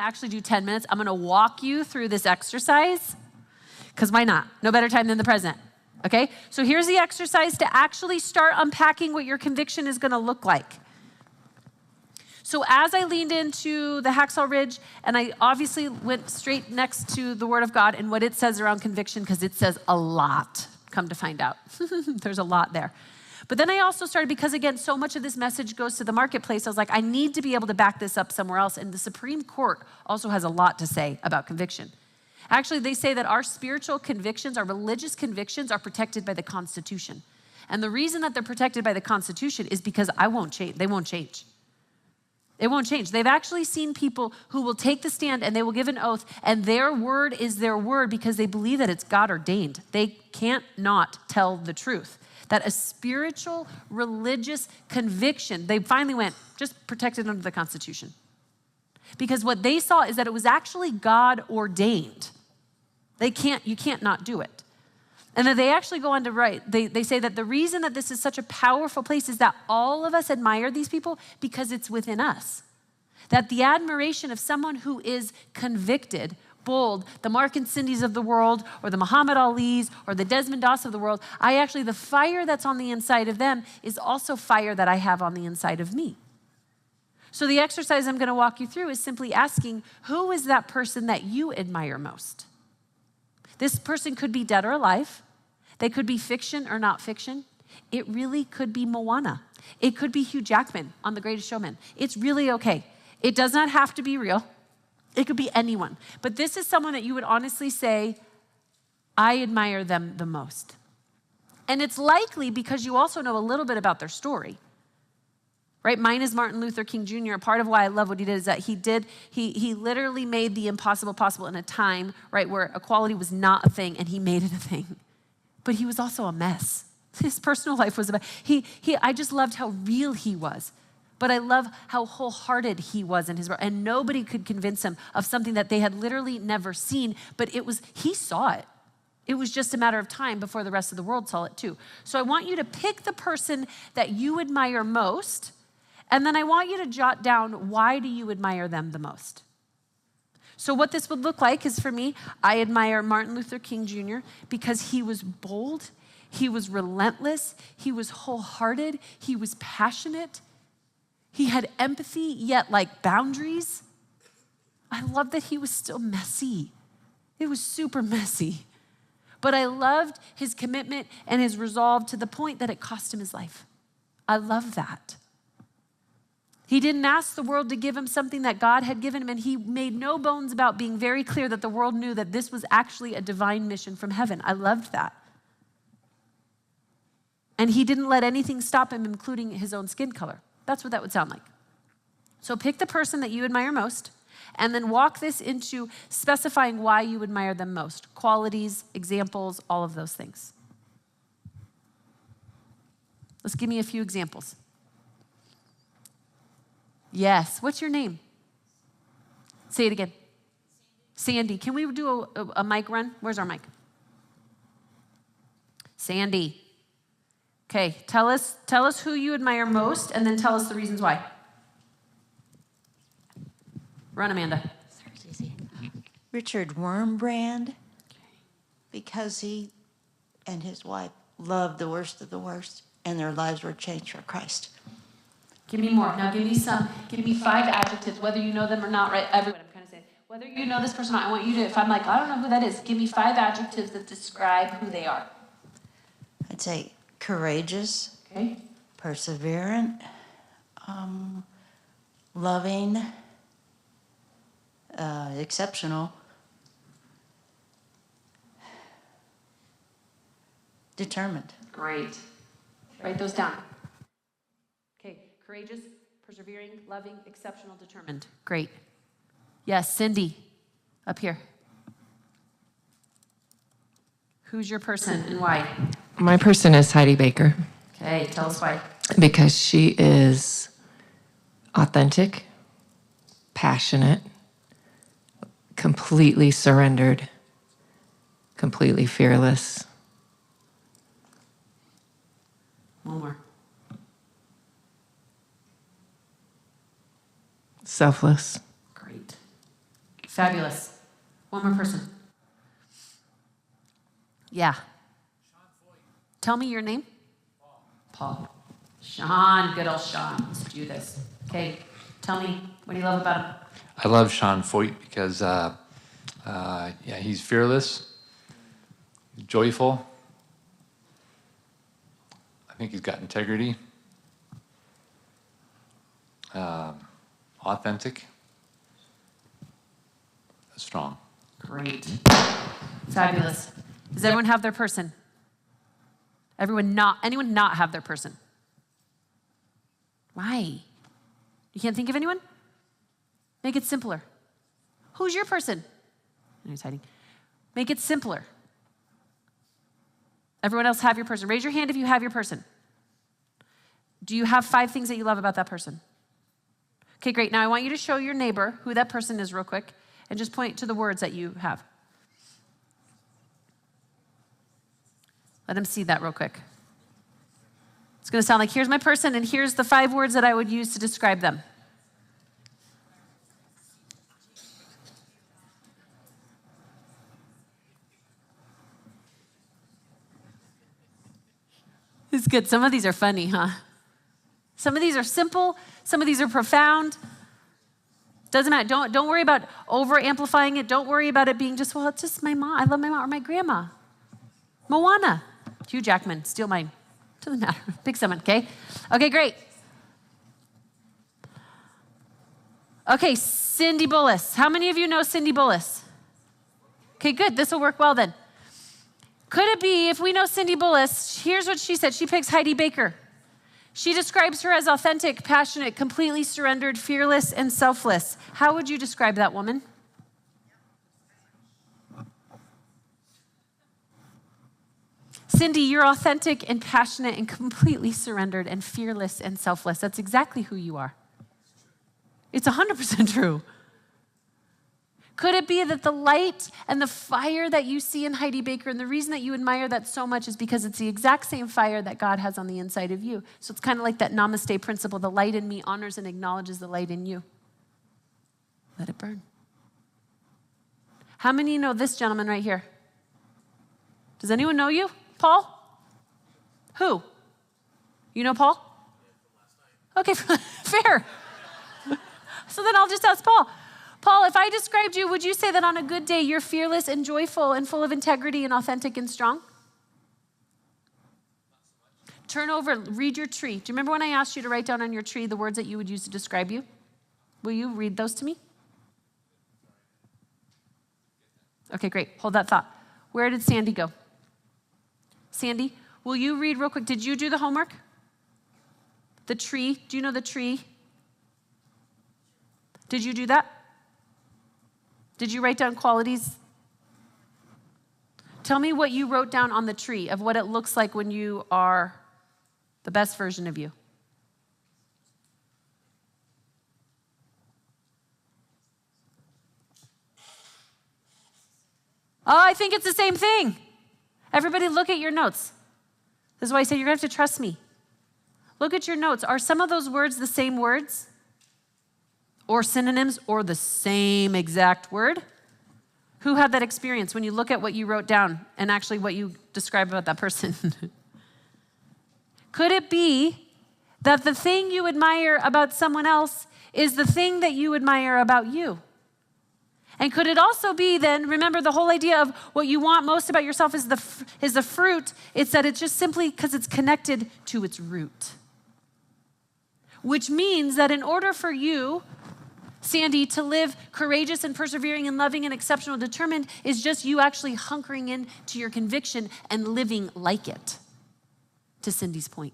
actually do 10 minutes. I'm gonna walk you through this exercise, because why not? No better time than the present, okay? So here's the exercise to actually start unpacking what your conviction is gonna look like. So as I leaned into the Hacksaw Ridge, and I obviously went straight next to the Word of God and what it says around conviction, because it says a lot, come to find out. There's a lot there. But then I also started, because again, so much of this message goes to the marketplace, I was like, I need to be able to back this up somewhere else. And the Supreme Court also has a lot to say about conviction. Actually, they say that our spiritual convictions, our religious convictions are protected by the Constitution. And the reason that they're protected by the Constitution is because they won't change. It won't change. They've actually seen people who will take the stand and they will give an oath, and their word is their word because they believe that it's God ordained. They can't not tell the truth. That a spiritual, religious conviction, they finally went, just protected under the Constitution. Because what they saw is that it was actually God ordained. You can't not do it. And then they actually go on to write, they say that the reason that this is such a powerful place is that all of us admire these people because it's within us. That the admiration of someone who is convicted, bold, the Mark and Cindy's of the world, or the Muhammad Ali's, or the Desmond Doss of the world, the fire that's on the inside of them is also fire that I have on the inside of me. So the exercise I'm gonna walk you through is simply asking, who is that person that you admire most? This person could be dead or alive. They could be fiction or not fiction. It really could be Moana. It could be Hugh Jackman on The Greatest Showman. It's really okay. It does not have to be real. It could be anyone. But this is someone that you would honestly say, I admire them the most. And it's likely because you also know a little bit about their story. Right? Mine is Martin Luther King Jr. Part of why I love what he did is that he literally made the impossible possible in a time, right, where equality was not a thing, and he made it a thing. But he was also a mess. His personal life was a mess. I just loved how real he was. But I love how wholehearted he was in his work. And nobody could convince him of something that they had literally never seen, but he saw it. It was just a matter of time before the rest of the world saw it too. So I want you to pick the person that you admire most, and then I want you to jot down, why do you admire them the most? So what this would look like is, for me, I admire Martin Luther King Jr. because he was bold, he was relentless, he was wholehearted, he was passionate, he had empathy, yet like boundaries. I love that he was still messy. It was super messy. But I loved his commitment and his resolve to the point that it cost him his life. I love that. He didn't ask the world to give him something that God had given him, and he made no bones about being very clear that the world knew that this was actually a divine mission from heaven. I loved that. And he didn't let anything stop him, including his own skin color. That's what that would sound like. So pick the person that you admire most, and then walk this into specifying why you admire them most. Qualities, examples, all of those things. Let's give me a few examples. Yes. What's your name? Say it again. Sandy. Can we do a mic run? Where's our mic? Sandy. Okay. Tell us who you admire most, and then tell us the reasons why. Run, Amanda. Richard Wormbrand, because he and his wife loved the worst of the worst, and their lives were changed for Christ. Give me more. Now give me 5 adjectives, whether you know them or not, right? Everyone, I'm kind of saying, whether you know this person or not, I want you to, if I'm like, I don't know who that is, give me 5 adjectives that describe who they are. I'd say courageous, okay, perseverant, loving, exceptional, determined. Great. Write those down. Okay, courageous, persevering, loving, exceptional, determined. Great. Yes, Cindy, up here. Who's your person and why? My person is Heidi Baker. Okay, tell us why. Because she is authentic, passionate, completely surrendered, completely fearless. One more. Selfless. Great. Fabulous. One more person. Yeah. Tell me your name. Paul. Sean, good old Sean. Let's do this. Okay, tell me, what do you love about him? I love Sean Foyt because, he's fearless, joyful. I think he's got integrity, authentic, strong. Great. Fabulous. Does everyone have their person? Anyone not have their person? Why? You can't think of anyone? Make it simpler. Who's your person? He's hiding. Make it simpler. Everyone else have your person. Raise your hand if you have your person. Do you have 5 things that you love about that person? Okay, great. Now I want you to show your neighbor who that person is real quick and just point to the words that you have. Let him see that real quick. It's going to sound like, here's my person, and here's the 5 words that I would use to describe them. It's good. Some of these are funny, huh? Some of these are simple. Some of these are profound. Doesn't matter. Don't worry about over-amplifying it. Don't worry about it being just, well, it's just my mom. I love my mom or my grandma. Moana. Hugh Jackman. Steal mine. Doesn't matter. Pick someone, okay? Okay, great. Okay, Cindy Bullis. How many of you know Cindy Bullis? Okay, good. This will work well then. Could it be, if we know Cindy Bullis, here's what she said. She picks Heidi Baker. She describes her as authentic, passionate, completely surrendered, fearless, and selfless. How would you describe that woman? Cindy, you're authentic and passionate and completely surrendered and fearless and selfless. That's exactly who you are. It's 100% true. Could it be that the light and the fire that you see in Heidi Baker, and the reason that you admire that so much is because it's the exact same fire that God has on the inside of you? So it's kind of like that namaste principle. The light in me honors and acknowledges the light in you. Let it burn. How many know this gentleman right here? Does anyone know you? Paul? Who? You know Paul? Okay, fair. So then I'll just ask Paul. Paul, if I described you, would you say that on a good day you're fearless and joyful and full of integrity and authentic and strong? Turn over, read your tree. Do you remember when I asked you to write down on your tree the words that you would use to describe you? Will you read those to me? Okay, great. Hold that thought. Where did Sandy go? Sandy, will you read real quick? Did you do the homework? The tree. Do you know the tree? Did you do that? Did you write down qualities? Tell me what you wrote down on the tree of what it looks like when you are the best version of you. Oh, I think it's the same thing. Everybody look at your notes. This is why I say you're going to have to trust me. Look at your notes. Are some of those words the same words? Or synonyms, or the same exact word? Who had that experience when you look at what you wrote down and actually what you describe about that person? Could it be that the thing you admire about someone else is the thing that you admire about you? And could it also be then, remember the whole idea of what you want most about yourself is the fruit. It's that it's just simply because it's connected to its root. Which means that in order for you, Sandy, to live courageous and persevering and loving and exceptional and determined is just you actually hunkering in to your conviction and living like it, to Cindy's point.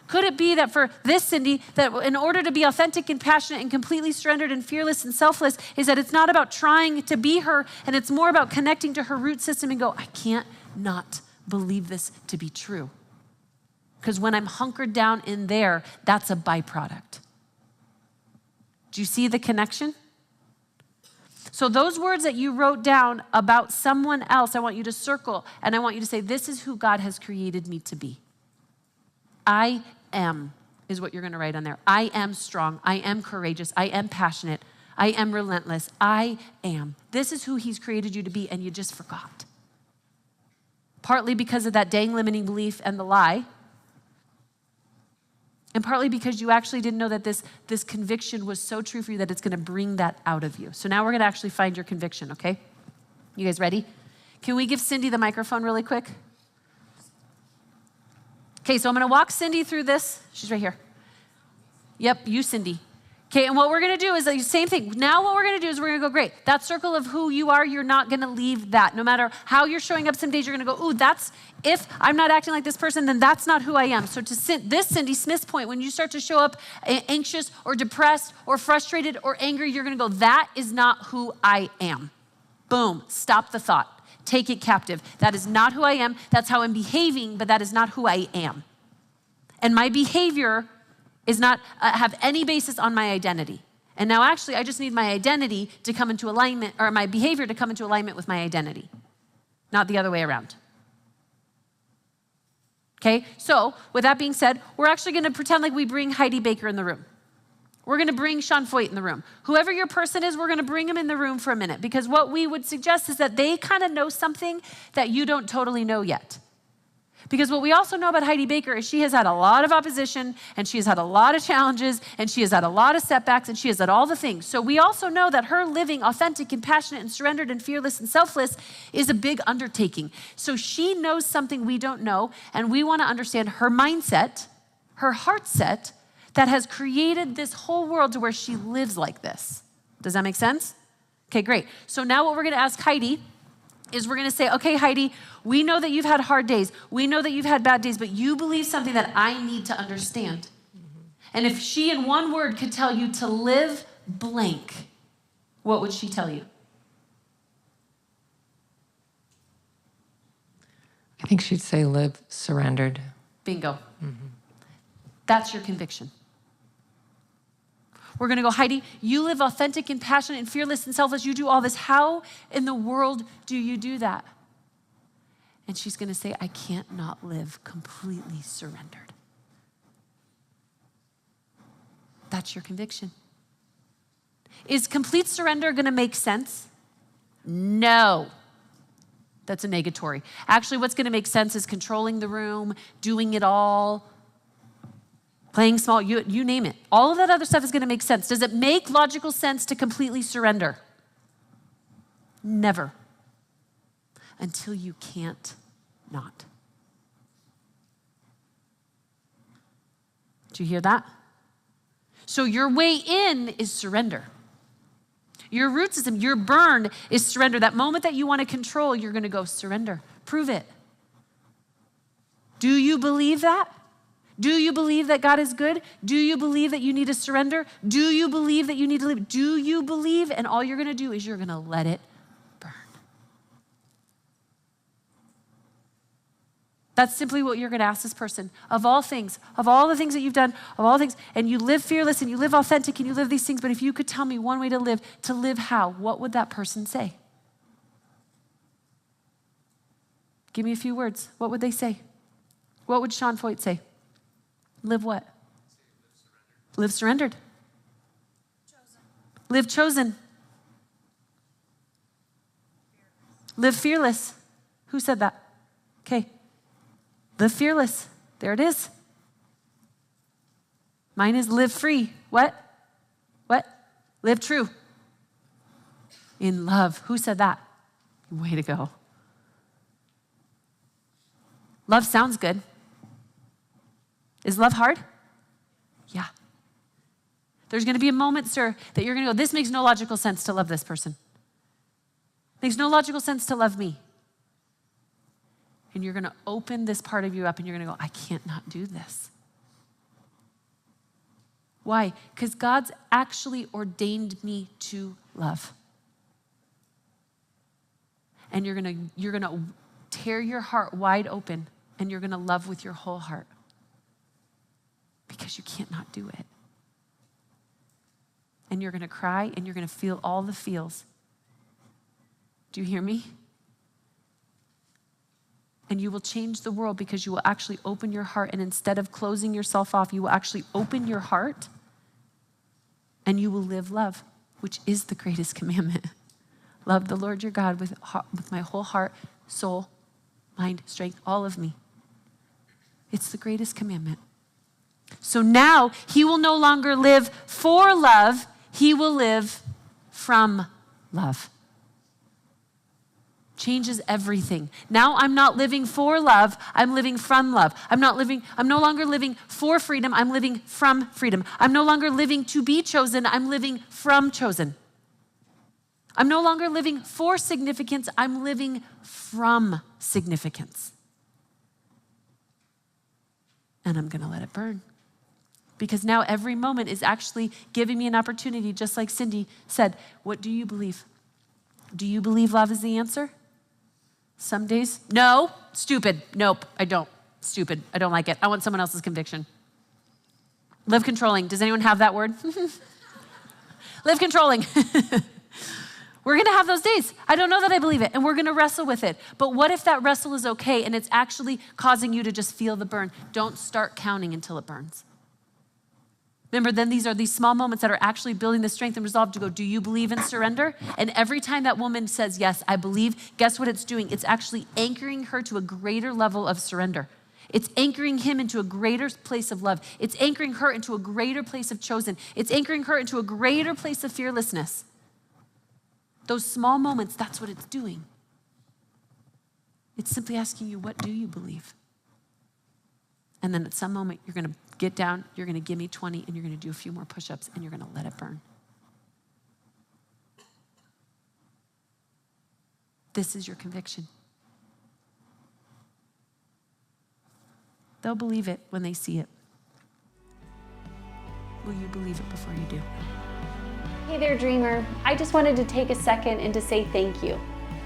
Could it be that for this Cindy, that in order to be authentic and passionate and completely surrendered and fearless and selfless, is that it's not about trying to be her, and it's more about connecting to her root system and go, I can't not believe this to be true. Because when I'm hunkered down in there, that's a byproduct. Do you see the connection? So those words that you wrote down about someone else, I want you to circle, and I want you to say, this is who God has created me to be. I am is what you're going to write on there. I am strong. I am courageous. I am passionate. I am relentless. I am. This is who he's created you to be, and you just forgot. Partly because of that dang limiting belief and the lie, and partly because you actually didn't know that this conviction was so true for you that it's going to bring that out of you. So now we're going to actually find your conviction, okay? You guys ready? Can we give Cindy the microphone really quick? Okay, so I'm going to walk Cindy through this. She's right here. Yep, you, Cindy. Okay, and what we're going to do is the same thing. Now what we're going to do is we're going to go, great. That circle of who you are, you're not going to leave that. No matter how you're showing up some days, you're going to go, ooh, that's, if I'm not acting like this person, then that's not who I am. So to this Cindy Smith's point, when you start to show up anxious or depressed or frustrated or angry, you're going to go, that is not who I am. Boom, stop the thought. Take it captive. That is not who I am. That's how I'm behaving, but that is not who I am. And my behavior is not have any basis on my identity. And now actually, I just need my identity to come into alignment, or my behavior to come into alignment with my identity, not the other way around. Okay, so with that being said, we're actually gonna pretend like we bring Heidi Baker in the room. We're gonna bring Sean Foyt in the room. Whoever your person is, we're gonna bring them in the room for a minute, because what we would suggest is that they kind of know something that you don't totally know yet. Because what we also know about Heidi Baker is she has had a lot of opposition, and she has had a lot of challenges, and she has had a lot of setbacks, and she has had all the things. So we also know that her living authentic and passionate and surrendered and fearless and selfless is a big undertaking. So she knows something we don't know, and we want to understand her mindset, her heart set, that has created this whole world to where she lives like this. Does that make sense? Okay, great. So now what we're going to ask Heidi is we're going to say, okay, Heidi, we know that you've had hard days. We know that you've had bad days, but you believe something that I need to understand. And if she in one word could tell you to live blank, what would she tell you? I think she'd say live surrendered. Bingo. That's your conviction. We're going to go, Heidi, you live authentic and passionate and fearless and selfless. You do all this. How in the world do you do that? And she's going to say, I can't not live completely surrendered. That's your conviction. Is complete surrender going to make sense? No. That's a negatory. Actually, what's going to make sense is controlling the room, doing it all, playing small, you name it. All of that other stuff is going to make sense. Does it make logical sense to completely surrender? Never. Until you can't not. Do you hear that? So your way in is surrender. Your root system, your burn is surrender. That moment that you want to control, you're going to go surrender. Prove it. Do you believe that? Do you believe that God is good? Do you believe that you need to surrender? Do you believe that you need to live? Do you believe? And all you're going to do is you're going to let it burn. That's simply what you're going to ask this person. Of all things, of all the things that you've done, of all things, and you live fearless and you live authentic and you live these things, but if you could tell me one way to live how, what would that person say? Give me a few words. What would they say? What would Sean Foyt say? Live what? Live surrendered. Chosen. Live chosen. Live fearless. Who said that? Okay. Live fearless. There it is. Mine is live free. What? What? Live true. In love. Who said that? Way to go. Love sounds good. Is love hard? Yeah. There's going to be a moment, sir, that you're going to go, this makes no logical sense to love this person. Makes no logical sense to love me. And you're going to open this part of you up and you're going to go, I can't not do this. Why? Because God's actually ordained me to love. And you're going to tear your heart wide open and you're going to love with your whole heart. Because you can't not do it. And you're going to cry and you're going to feel all the feels. Do you hear me? And you will change the world because you will actually open your heart, and instead of closing yourself off, you will actually open your heart and you will live love. which is the greatest commandment. Love the Lord your God with my whole heart, soul, mind, strength, all of me. It's the greatest commandment. So now he will no longer live for love, he will live from love. Changes everything. Now I'm not living for love, I'm living from love. I'm no longer living for freedom, I'm living from freedom. I'm no longer living to be chosen, I'm living from chosen. I'm no longer living for significance, I'm living from significance. And I'm gonna let it burn. Because now every moment is actually giving me an opportunity, just like Cindy said, what do you believe? Do you believe love is the answer? Some days, no, stupid, nope, I don't, stupid, I don't like it. I want someone else's conviction. Live controlling, does anyone have that word? Live controlling. We're gonna have those days. I don't know that I believe it, and we're gonna wrestle with it. But what if that wrestle is okay and it's actually causing you to just feel the burn? Don't start counting until it burns. Remember, then these are these small moments that are actually building the strength and resolve to go, do you believe in surrender? And every time that woman says, yes, I believe, guess what it's doing? It's actually anchoring her to a greater level of surrender. It's anchoring him into a greater place of love. It's anchoring her into a greater place of chosen. It's anchoring her into a greater place of fearlessness. Those small moments, that's what it's doing. It's simply asking you, what do you believe? And then at some moment, you're going to get down, you're going to give me 20, and you're going to do a few more push-ups, and you're going to let it burn. This is your conviction. They'll believe it when they see it. Will you believe it before you do? Hey there, dreamer. I just wanted to take a second and to say thank you.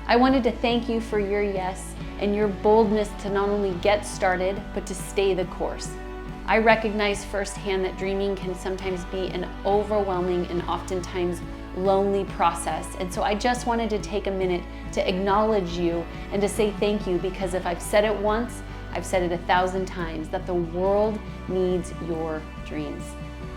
I wanted to thank you for your yes and your boldness to not only get started, but to stay the course. I recognize firsthand that dreaming can sometimes be an overwhelming and oftentimes lonely process. And so I just wanted to take a minute to acknowledge you and to say thank you, because if I've said it once, I've said it 1,000 times, that the world needs your dreams.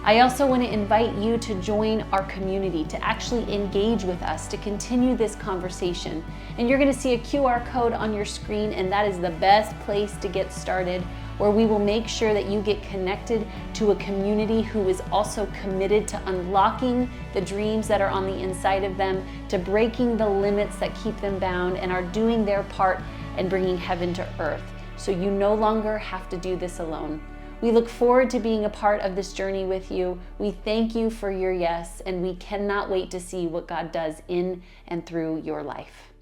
I also want to invite you to join our community, to actually engage with us, to continue this conversation. And you're going to see a QR code on your screen, and that is the best place to get started, where we will make sure that you get connected to a community who is also committed to unlocking the dreams that are on the inside of them, to breaking the limits that keep them bound, and are doing their part in bringing heaven to earth. So you no longer have to do this alone. We look forward to being a part of this journey with you. We thank you for your yes, and we cannot wait to see what God does in and through your life.